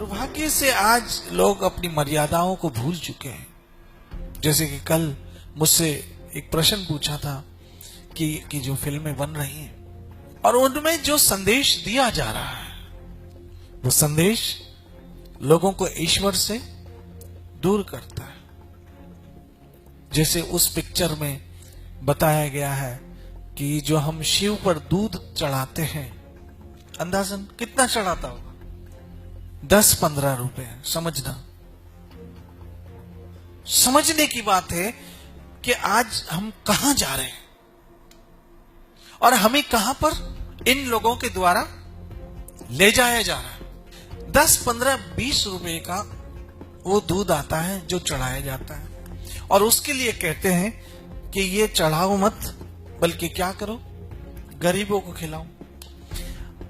दुर्भाग्य से आज लोग अपनी मर्यादाओं को भूल चुके हैं। जैसे कि कल मुझसे एक प्रश्न पूछा था कि जो फिल्में बन रही हैं और उनमें जो संदेश दिया जा रहा है, वो संदेश लोगों को ईश्वर से दूर करता है। जैसे उस पिक्चर में बताया गया है कि जो हम शिव पर दूध चढ़ाते हैं, अंदाजन कितना चढ़ाता होगा? 10-15 रुपए। समझने की बात है कि आज हम कहां जा रहे हैं और हमें कहां पर इन लोगों के द्वारा ले जाया जा रहा है। 10-15-20 रुपए का वो दूध आता है जो चढ़ाया जाता है और उसके लिए कहते हैं कि ये चढ़ाओ मत, बल्कि क्या करो, गरीबों को खिलाओ।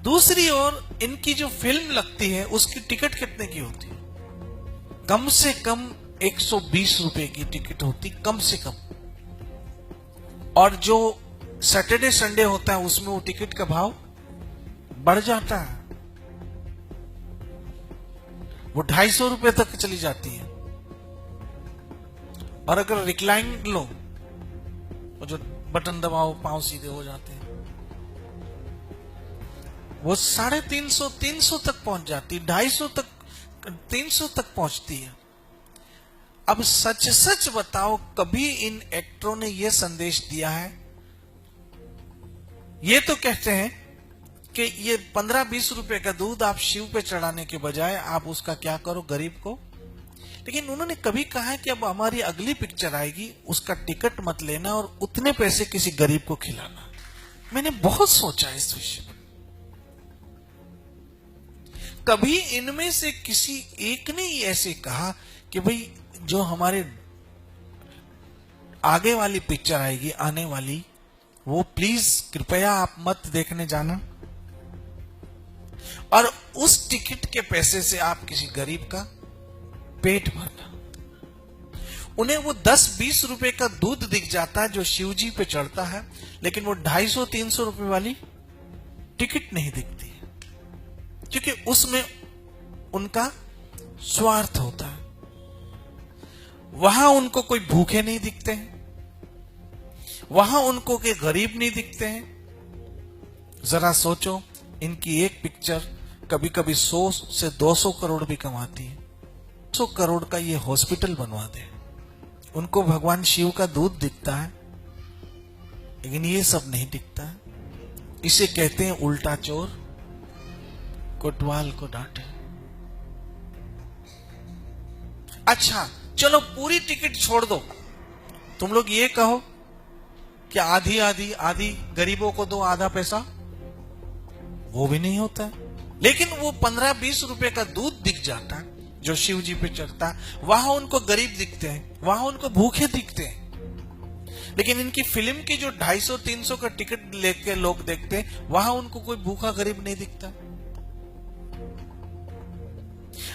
दूसरी ओर इनकी जो फिल्म लगती है उसकी टिकट कितने की होती है? कम से कम 120 रुपए की टिकट होती, कम से कम। और जो सैटरडे संडे होता है उसमें वो टिकट का भाव बढ़ जाता है, वो 250 रुपए तक चली जाती है। और अगर रिक्लाइन लो, वो जो बटन दबाओ पांव सीधे हो जाते हैं, वो 350-300 तक पहुंच जाती, 250 तक, 300 तक पहुंचती है। अब सच सच बताओ, कभी इन एक्टरों ने यह संदेश दिया है? ये तो कहते हैं कि ये 15-20 रुपए का दूध आप शिव पे चढ़ाने के बजाय आप उसका क्या करो, गरीब को। लेकिन उन्होंने कभी कहा है कि अब हमारी अगली पिक्चर आएगी, उसका टिकट मत लेना और उतने पैसे किसी गरीब को खिलाना। मैंने बहुत सोचा इस विषय में। कभी इनमें से किसी एक ने ही ऐसे कहा कि भाई जो हमारे आगे वाली पिक्चर आएगी, आने वाली, वो प्लीज कृपया आप मत देखने जाना और उस टिकट के पैसे से आप किसी गरीब का पेट भरना। उन्हें वो 10-20 रुपए का दूध दिख जाता है जो शिव जी पे चढ़ता है, लेकिन वो 250-300 रुपए वाली टिकट नहीं दिखती है, क्योंकि उसमें उनका स्वार्थ होता है। वहां उनको कोई भूखे नहीं दिखते हैं, वहां उनको के गरीब नहीं दिखते हैं। जरा सोचो, इनकी एक पिक्चर कभी कभी 100 से 200 करोड़ भी कमाती है। 100 करोड़ का ये हॉस्पिटल बनवा दे, उनको भगवान शिव का दूध दिखता है, लेकिन ये सब नहीं दिखता है। इसे कहते हैं उल्टा चोर कोतवाल को डांटे। अच्छा चलो, पूरी टिकट छोड़ दो, तुम लोग ये कहो कि आधी गरीबों को दो, आधा पैसा, वो भी नहीं होता है। लेकिन वो 15-20 रुपए का दूध दिख जाता है जो शिव जी पे चढ़ता है, वहां उनको गरीब दिखते हैं, वहां उनको भूखे दिखते हैं। लेकिन इनकी फिल्म की जो 250-300 का टिकट लेके लोग देखते हैं, वहां उनको कोई भूखा गरीब नहीं दिखता।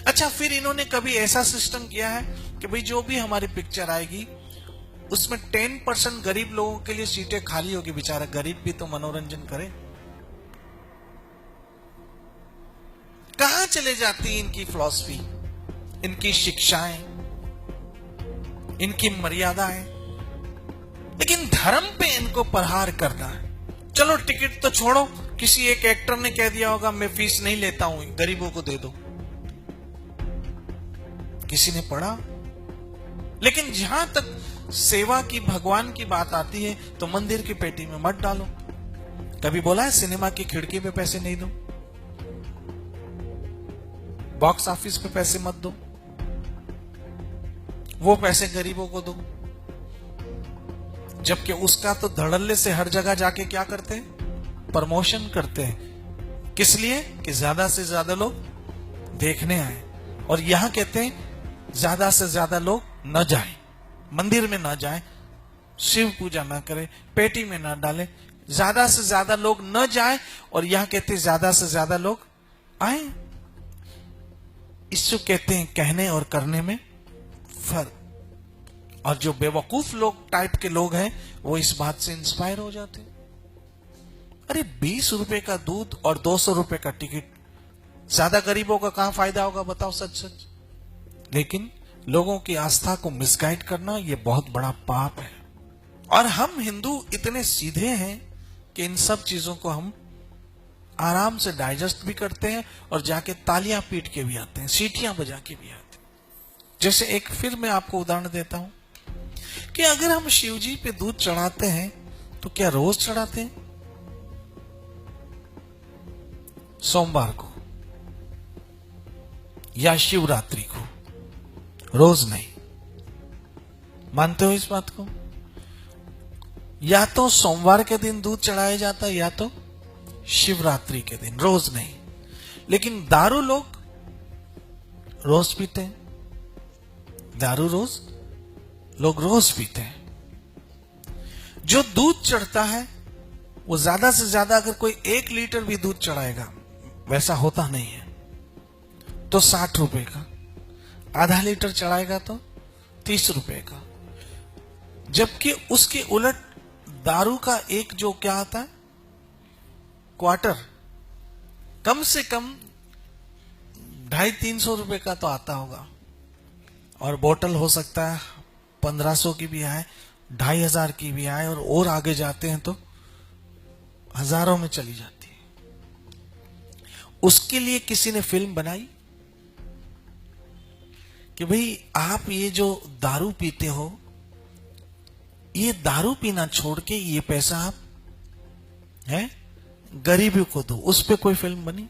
अच्छा, फिर इन्होंने कभी ऐसा सिस्टम किया है कि भाई जो भी हमारी पिक्चर आएगी उसमें 10% गरीब लोगों के लिए सीटें खाली होगी, बेचारा गरीब भी तो मनोरंजन करे। कहां चले जाती इनकी फिलॉसफी, इनकी शिक्षाएं, इनकी मर्यादाएं? लेकिन धर्म पे इनको प्रहार करना है। चलो टिकट तो छोड़ो, किसी एक एक्टर ने कह दिया होगा मैं फीस नहीं लेता हूं, गरीबों को दे दो, किसी ने पढ़ा। लेकिन जहां तक सेवा की, भगवान की बात आती है तो मंदिर की पेटी में मत डालो। कभी बोला है सिनेमा की खिड़की पे पैसे नहीं दो, बॉक्स ऑफिस पे पैसे मत दो, वो पैसे गरीबों को दो। जबकि उसका तो धड़ल्ले से हर जगह जाके क्या करते हैं, प्रमोशन करते हैं। किस लिए? कि ज्यादा से ज्यादा लोग देखने आए। और यहां कहते हैं ज्यादा से ज्यादा लोग न जाएं, मंदिर में न जाएं, शिव पूजा न करें, पेटी में न डालें, ज्यादा से ज्यादा लोग न जाएं। और यहां कहते हैं ज्यादा से ज्यादा लोग आए। इसको कहते हैं कहने और करने में फर्क। और जो बेवकूफ लोग टाइप के लोग हैं वो इस बात से इंस्पायर हो जाते हैं। अरे 20 रुपए का दूध और 200 रुपए का टिकट, ज्यादा गरीबों का कहां फायदा होगा बताओ सच सच। लेकिन लोगों की आस्था को मिसगाइड करना यह बहुत बड़ा पाप है। और हम हिंदू इतने सीधे हैं कि इन सब चीजों को हम आराम से डाइजेस्ट भी करते हैं और जाके तालियां पीट के भी आते हैं, सीटियां बजा के भी आते हैं। जैसे एक फिर मैं आपको उदाहरण देता हूं कि अगर हम शिव जी पे दूध चढ़ाते हैं तो क्या रोज चढ़ाते हैं? सोमवार को या शिवरात्रि को, रोज नहीं। मानते हो इस बात को? या तो सोमवार के दिन दूध चढ़ाया जाता है या तो शिवरात्रि के दिन, रोज नहीं। लेकिन दारू लोग रोज पीते हैं। दारू रोज लोग रोज पीते हैं। जो दूध चढ़ता है वो ज्यादा से ज्यादा अगर कोई 1 लीटर भी दूध चढ़ाएगा, वैसा होता नहीं है, तो 60 रुपए का। आधा लीटर चढ़ाएगा तो 30 रुपए का। जबकि उसके उलट दारू का एक जो क्या आता है, क्वार्टर, कम से कम 250-300 रुपए का तो आता होगा। और बोतल हो सकता है 1500 की भी आए, 2500 की भी आए, और आगे जाते हैं तो हजारों में चली जाती है। उसके लिए किसी ने फिल्म बनाई कि भाई आप ये जो दारू पीते हो, ये दारू पीना छोड़ के ये पैसा आप है गरीबों को दो। उस पे कोई फिल्म बनी?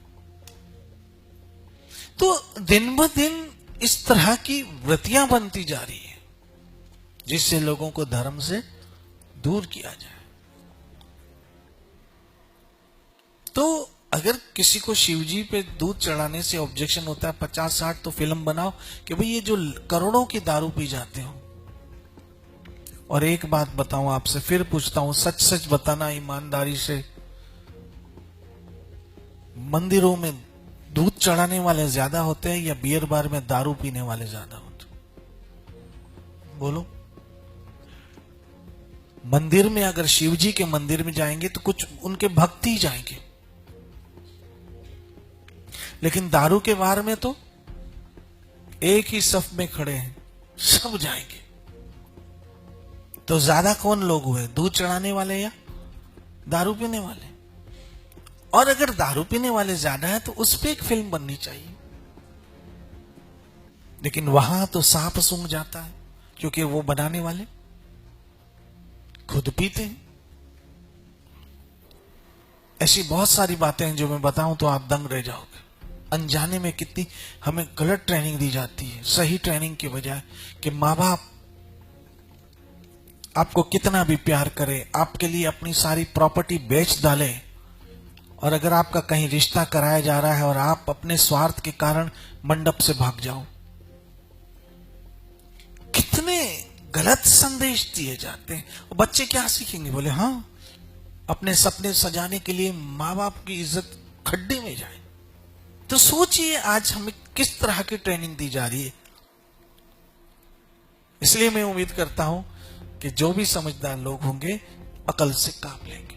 तो दिन ब दिन इस तरह की वृत्तियां बनती जा रही है जिससे लोगों को धर्म से दूर किया जाए। तो अगर किसी को शिवजी पे दूध चढ़ाने से ऑब्जेक्शन होता है 50-60, तो फिल्म बनाओ कि भाई ये जो करोड़ों की दारू पी जाते हो। और एक बात बताऊं आपसे, फिर पूछता हूं, सच सच बताना ईमानदारी से, मंदिरों में दूध चढ़ाने वाले ज्यादा होते हैं या बियर बार में दारू पीने वाले ज्यादा होते? बोलो। मंदिर में अगर शिवजी के मंदिर में जाएंगे तो कुछ उनके भक्त ही जाएंगे, लेकिन दारू के बार में तो एक ही सफ में खड़े हैं, सब जाएंगे। तो ज्यादा कौन लोग हुए, दूध चढ़ाने वाले या दारू पीने वाले? और अगर दारू पीने वाले ज्यादा है तो उस पर एक फिल्म बननी चाहिए। लेकिन वहां तो सांप सूंघ जाता है, क्योंकि वो बनाने वाले खुद पीते हैं। ऐसी बहुत सारी बातें हैं जो मैं बताऊं तो आप दंग रह जाओगे। अनजाने में कितनी हमें गलत ट्रेनिंग दी जाती है, सही ट्रेनिंग के बजाय। कि माँ बाप आपको कितना भी प्यार करे, आपके लिए अपनी सारी प्रॉपर्टी बेच डाले, और अगर आपका कहीं रिश्ता कराया जा रहा है और आप अपने स्वार्थ के कारण मंडप से भाग जाओ, कितने गलत संदेश दिए जाते हैं। बच्चे क्या सीखेंगे? बोले हाँ, अपने सपने सजाने के लिए माँ बाप की इज्जत खड्डे में जाए। तो सोचिए आज हमें किस तरह की ट्रेनिंग दी जा रही है। इसलिए मैं उम्मीद करता हूं कि जो भी समझदार लोग होंगे अकल से काम लेंगे।